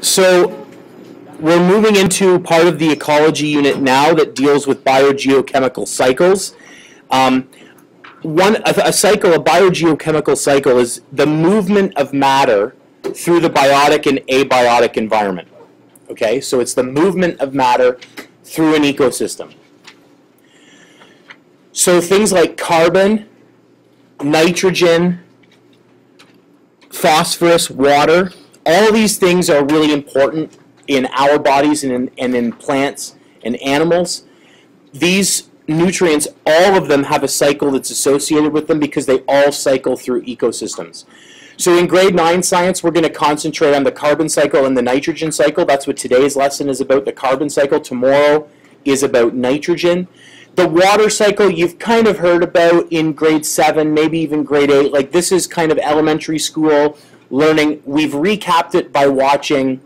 So we're moving into part of the ecology unit now that deals with biogeochemical cycles. A biogeochemical cycle is the movement of matter through the biotic and abiotic environment. Okay, so it's the movement of matter through an ecosystem. So things like carbon, nitrogen, phosphorus, water, all these things are really important in our bodies and in plants and animals. These nutrients, all of them have a cycle that's associated with them because they all cycle through ecosystems. So in grade 9 science, we're going to concentrate on the carbon cycle and the nitrogen cycle. That's what today's lesson is about, the carbon cycle. Tomorrow is about nitrogen. The water cycle you've kind of heard about in grade 7, maybe even grade 8. Like, this is kind of elementary school learning. We've recapped it by watching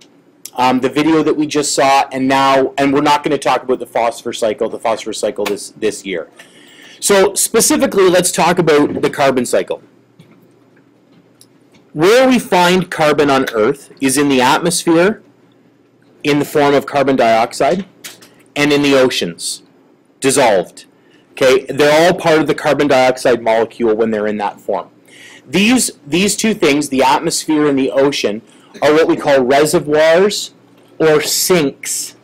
the video that we just saw, and we're not going to talk about the phosphorus cycle this year. So specifically, let's talk about the carbon cycle. Where we find carbon on Earth is in the atmosphere in the form of carbon dioxide and in the oceans, dissolved. Okay, they're all part of the carbon dioxide molecule when they're in that form. These two things, the atmosphere and the ocean, are what we call reservoirs or sinks,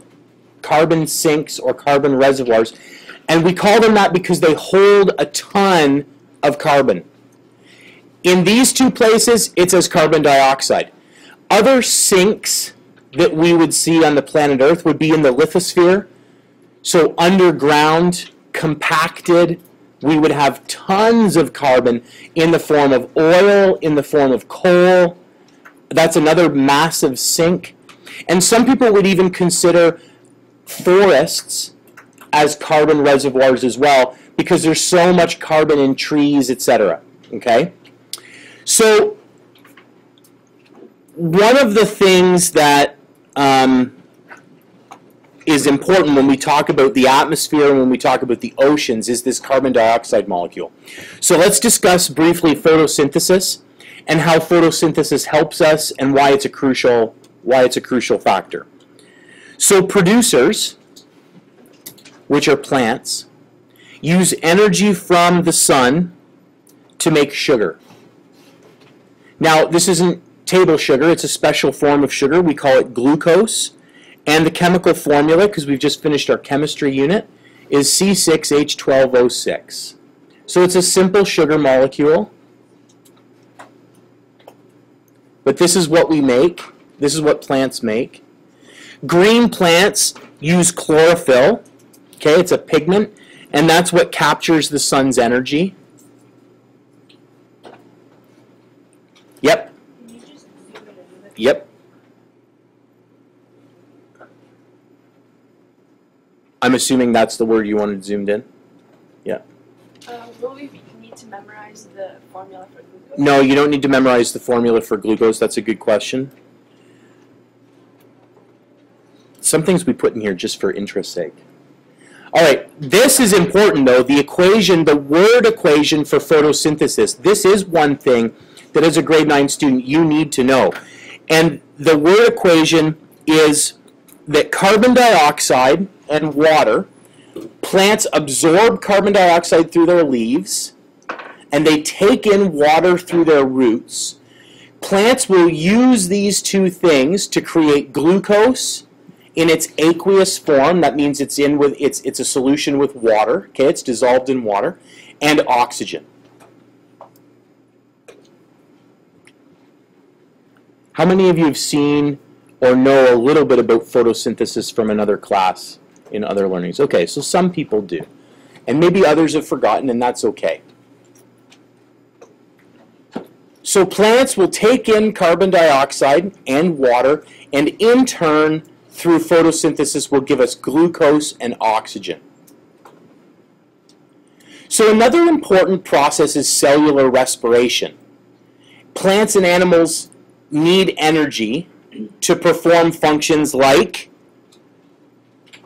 carbon sinks or carbon reservoirs. And we call them that because they hold a ton of carbon. In these two places, it's as carbon dioxide. Other sinks that we would see on the planet Earth would be in the lithosphere. So underground, compacted, we would have tons of carbon in the form of oil, in the form of coal. That's another massive sink. And some people would even consider forests as carbon reservoirs as well because there's so much carbon in trees, etc. Okay? So one of the things that is important when we talk about the atmosphere and when we talk about the oceans is this carbon dioxide molecule. So let's discuss briefly photosynthesis and how photosynthesis helps us and why it's a crucial factor. So producers, which are plants, use energy from the sun to make sugar. Now, this isn't table sugar, it's a special form of sugar. We call it glucose. And the chemical formula, because we've just finished our chemistry unit, is C6H12O6. So it's a simple sugar molecule. But this is what we make. This is what plants make. Green plants use chlorophyll. Okay, it's a pigment. And that's what captures the sun's energy. Yep. Can you just zoom in a little bit? Yep. I'm assuming that's the word you wanted zoomed in? Yeah. Will we need to memorize the formula for glucose? No, you don't need to memorize the formula for glucose. That's a good question. Some things we put in here just for interest's sake. All right, this is important though. The equation, the word equation for photosynthesis. This is one thing that as a grade 9 student you need to know. And the word equation is that carbon dioxide and water, plants absorb carbon dioxide through their leaves, and they take in water through their roots. Plants will use these two things to create glucose in its aqueous form. That means it's a solution with water. Okay, it's dissolved in water, and oxygen. How many of you have seen or know a little bit about photosynthesis from another class in other learnings? Okay, so some people do. And maybe others have forgotten, and that's okay. So plants will take in carbon dioxide and water, and in turn, through photosynthesis, will give us glucose and oxygen. So another important process is cellular respiration. Plants and animals need energy to perform functions like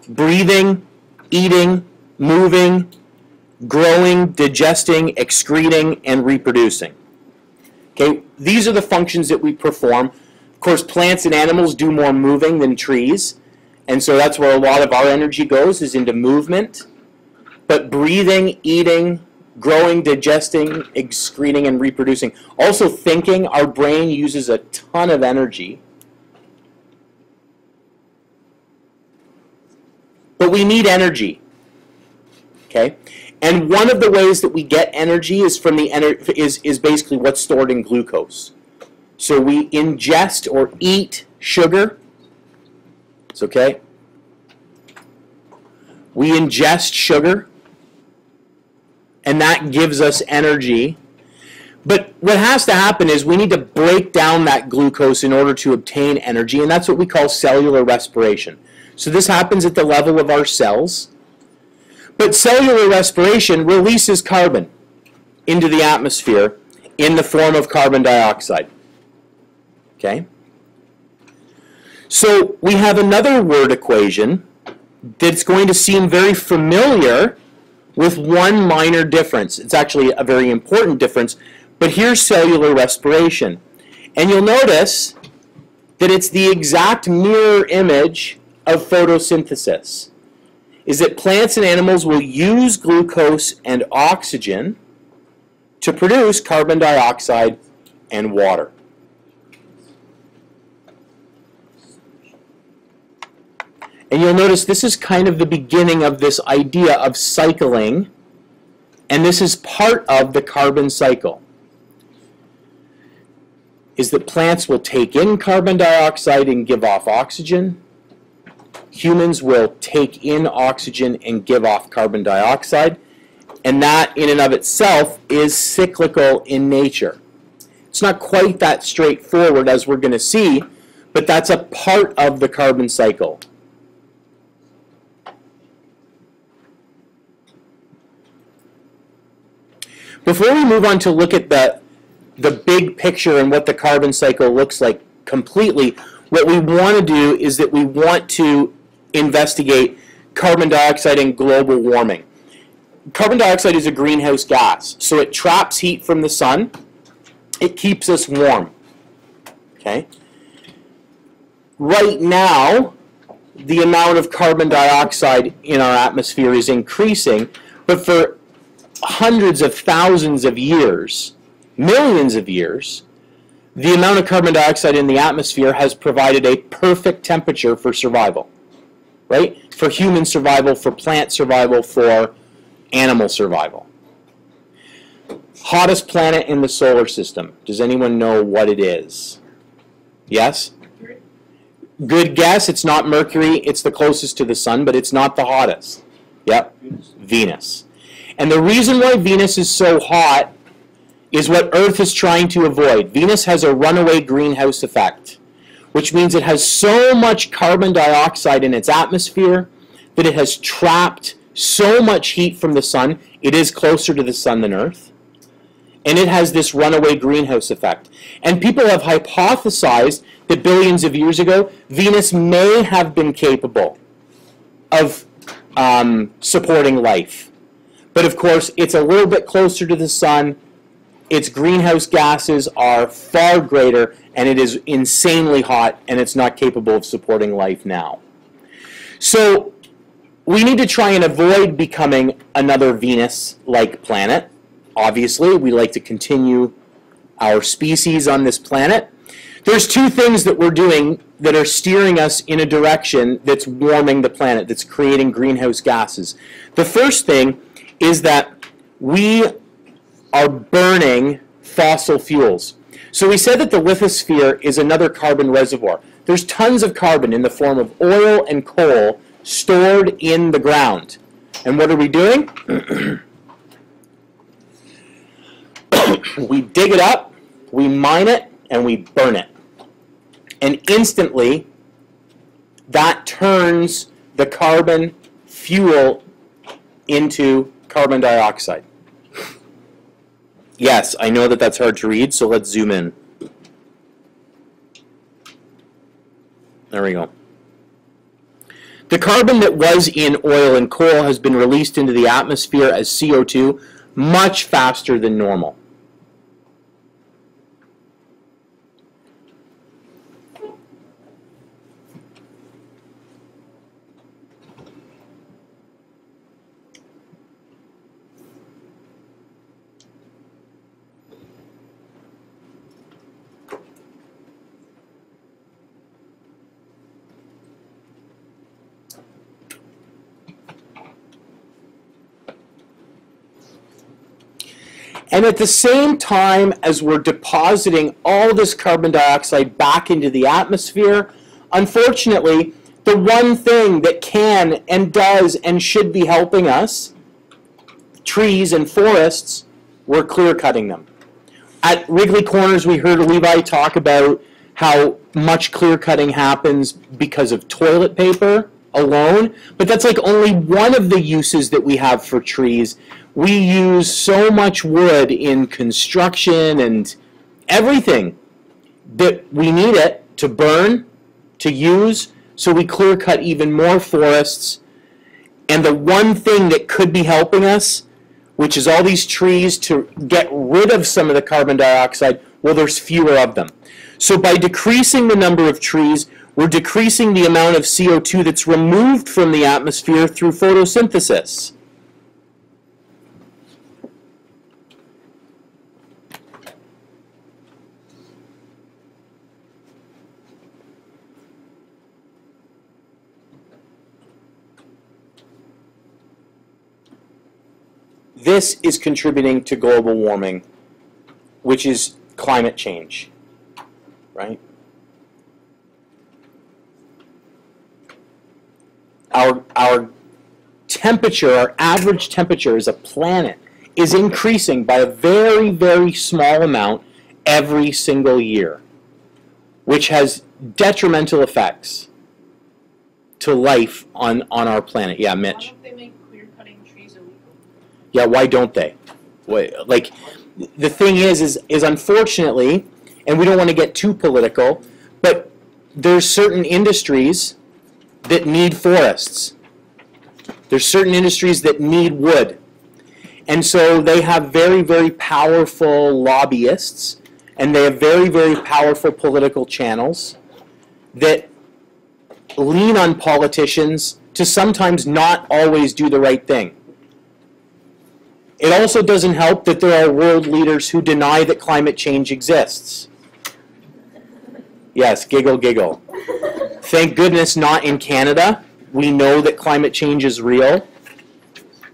breathing, eating, moving, growing, digesting, excreting, and reproducing. Okay, these are the functions that we perform. Of course, plants and animals do more moving than trees, and so that's where a lot of our energy goes, is into movement. But breathing, eating, growing, digesting, excreting, and reproducing. Also thinking, our brain uses a ton of energy. But we need energy. Okay? And one of the ways that we get energy is from the is basically what's stored in glucose. So we ingest or eat sugar. It's okay. We ingest sugar, and that gives us energy. But what has to happen is we need to break down that glucose in order to obtain energy, and that's what we call cellular respiration. So this happens at the level of our cells. But cellular respiration releases carbon into the atmosphere in the form of carbon dioxide. Okay? So we have another word equation that's going to seem very familiar with one minor difference. It's actually a very important difference, but here's cellular respiration. And you'll notice that it's the exact mirror image of photosynthesis. Is that plants and animals will use glucose and oxygen to produce carbon dioxide and water. And you'll notice this is kind of the beginning of this idea of cycling, and this is part of the carbon cycle. Is that plants will take in carbon dioxide and give off oxygen. Humans will take in oxygen and give off carbon dioxide, and that in and of itself is cyclical in nature. It's not quite that straightforward, as we're going to see, but that's a part of the carbon cycle. Before we move on to look at the big picture and what the carbon cycle looks like completely, what we want to do is that we want to investigate carbon dioxide and global warming. Carbon dioxide is a greenhouse gas, so it traps heat from the sun. It keeps us warm. Okay? Right now, the amount of carbon dioxide in our atmosphere is increasing, but for hundreds of thousands of years, millions of years, the amount of carbon dioxide in the atmosphere has provided a perfect temperature for survival. Right? For human survival, for plant survival, for animal survival. Hottest planet in the solar system. Does anyone know what it is? Yes? Good guess. It's not Mercury. It's the closest to the sun, but it's not the hottest. Yep. Venus. And the reason why Venus is so hot is what Earth is trying to avoid. Venus has a runaway greenhouse effect, which means it has so much carbon dioxide in its atmosphere that it has trapped so much heat from the sun. It is closer to the sun than Earth. And it has this runaway greenhouse effect. And people have hypothesized that billions of years ago, Venus may have been capable of supporting life. But of course, it's a little bit closer to the sun. Its greenhouse gases are far greater, and it is insanely hot, and it's not capable of supporting life now. So we need to try and avoid becoming another Venus-like planet. Obviously, we like to continue our species on this planet. There's two things that we're doing that are steering us in a direction that's warming the planet, that's creating greenhouse gases. The first thing is that we are burning fossil fuels. So we said that the lithosphere is another carbon reservoir. There's tons of carbon in the form of oil and coal stored in the ground. And what are we doing? We dig it up, we mine it, and we burn it. And instantly, that turns the carbon fuel into carbon dioxide. Yes, I know that that's hard to read, so let's zoom in. There we go. The carbon that was in oil and coal has been released into the atmosphere as CO2 much faster than normal. And at the same time as we're depositing all this carbon dioxide back into the atmosphere, unfortunately, the one thing that can and does and should be helping us, trees and forests, we're clear cutting them. At Wrigley Corners, we heard Levi talk about how much clear cutting happens because of toilet paper alone, but that's like only one of the uses that we have for trees. We use so much wood in construction and everything that we need it to burn, to use, so we clear cut even more forests. And the one thing that could be helping us, which is all these trees, to get rid of some of the carbon dioxide, well, there's fewer of them. So by decreasing the number of trees, we're decreasing the amount of CO2 that's removed from the atmosphere through photosynthesis. This is contributing to global warming, which is climate change, right? Our temperature, our average temperature as a planet, is increasing by a very, very small amount every single year, which has detrimental effects to life on our planet. Yeah, Mitch. Why don't they make clear cutting trees illegal? Yeah, why don't they? Like, the thing is unfortunately, and we don't want to get too political, but there's certain industries that need forests. There's certain industries that need wood. And so they have very, very powerful lobbyists, and they have very, very powerful political channels that lean on politicians to sometimes not always do the right thing. It also doesn't help that there are world leaders who deny that climate change exists. Yes, giggle, giggle. Thank goodness not in Canada. We know that climate change is real.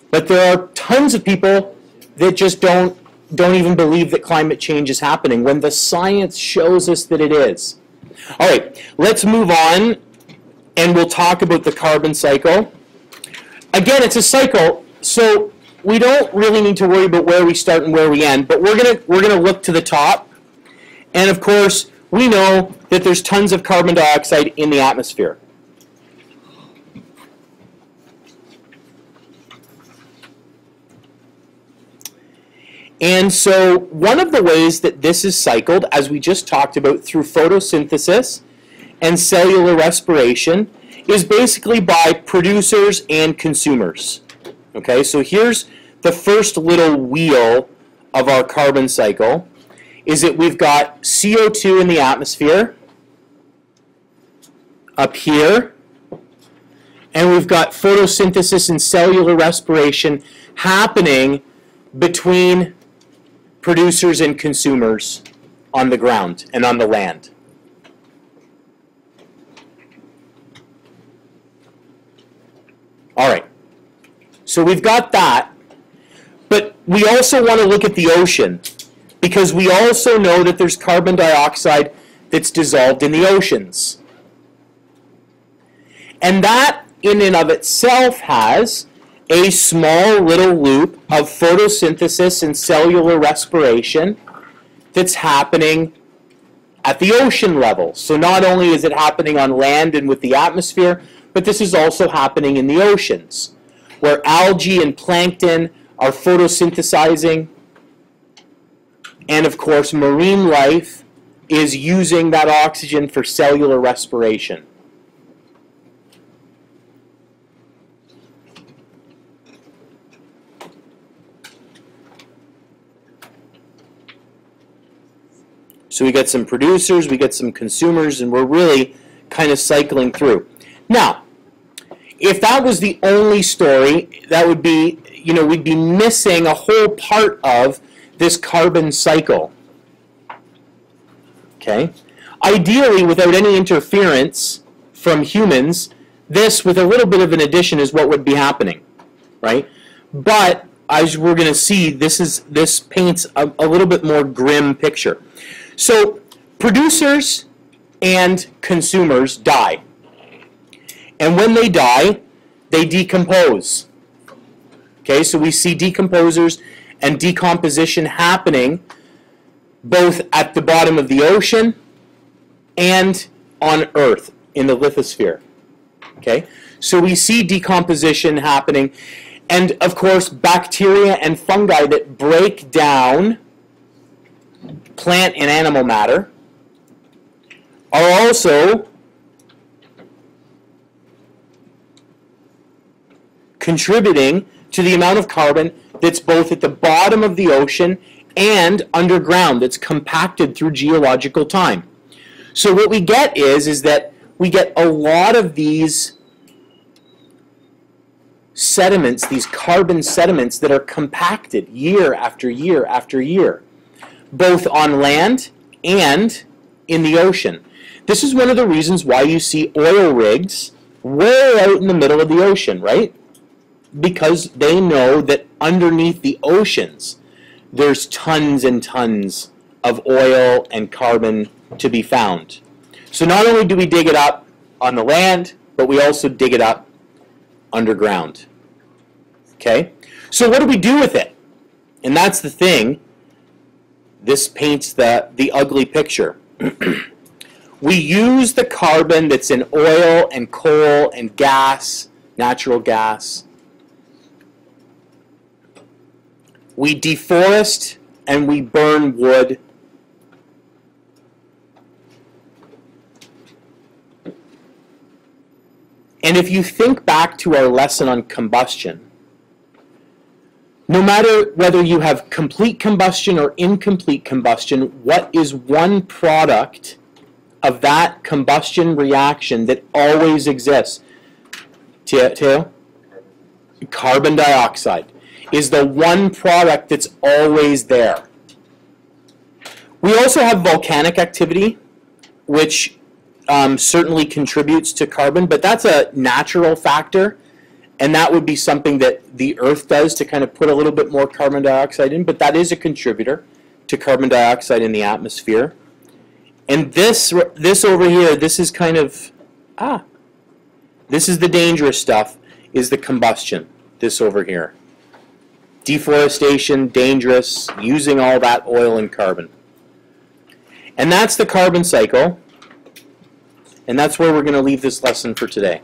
But there are tons of people that just don't even believe that climate change is happening when the science shows us that it is. All right, let's move on, and we'll talk about the carbon cycle. Again, it's a cycle, so we don't really need to worry about where we start and where we end, but we're gonna look to the top. And of course, we know that there's tons of carbon dioxide in the atmosphere. And so one of the ways that this is cycled, as we just talked about, through photosynthesis and cellular respiration, is basically by producers and consumers. Okay, so here's the first little wheel of our carbon cycle, is that we've got CO2 in the atmosphere up here, and we've got photosynthesis and cellular respiration happening between producers and consumers on the ground and on the land. All right, so we've got that, but we also want to look at the ocean, because we also know that there's carbon dioxide that's dissolved in the oceans. And that, in and of itself, has a small little loop of photosynthesis and cellular respiration that's happening at the ocean level. So not only is it happening on land and with the atmosphere, but this is also happening in the oceans, where algae and plankton are photosynthesizing, and of course marine life is using that oxygen for cellular respiration. So we get some producers, we get some consumers, and we're really kind of cycling through. Now, if that was the only story, that would be, we'd be missing a whole part of this carbon cycle. Okay? Ideally, without any interference from humans, this, with a little bit of an addition, is what would be happening, right? But as we're going to see, this paints a little bit more grim picture. So producers and consumers die. And when they die, they decompose. Okay, so we see decomposers and decomposition happening both at the bottom of the ocean and on Earth in the lithosphere. Okay, so we see decomposition happening, and of course bacteria and fungi that break down plant and animal matter are also contributing to the amount of carbon that's both at the bottom of the ocean and underground, that's compacted through geological time. So what we get is that we get a lot of these sediments, these carbon sediments that are compacted year after year after year, both on land and in the ocean. This is one of the reasons why you see oil rigs way out in the middle of the ocean, right? Because they know that underneath the oceans there's tons and tons of oil and carbon to be found. So not only do we dig it up on the land, but we also dig it up underground. Okay? So what do we do with it? And that's the thing. This paints the ugly picture. We use the carbon that's in oil and coal and gas, natural gas. We deforest and we burn wood. And if you think back to our lesson on combustion, no matter whether you have complete combustion or incomplete combustion, what is one product of that combustion reaction that always exists? Teo? Carbon dioxide is the one product that's always there. We also have volcanic activity, which certainly contributes to carbon, but that's a natural factor, and that would be something that the Earth does to kind of put a little bit more carbon dioxide in, but that is a contributor to carbon dioxide in the atmosphere. And this over here, this is kind of, this is the dangerous stuff, is the combustion, this over here. Deforestation, dangerous, using all that oil and carbon. And that's the carbon cycle, and that's where we're going to leave this lesson for today.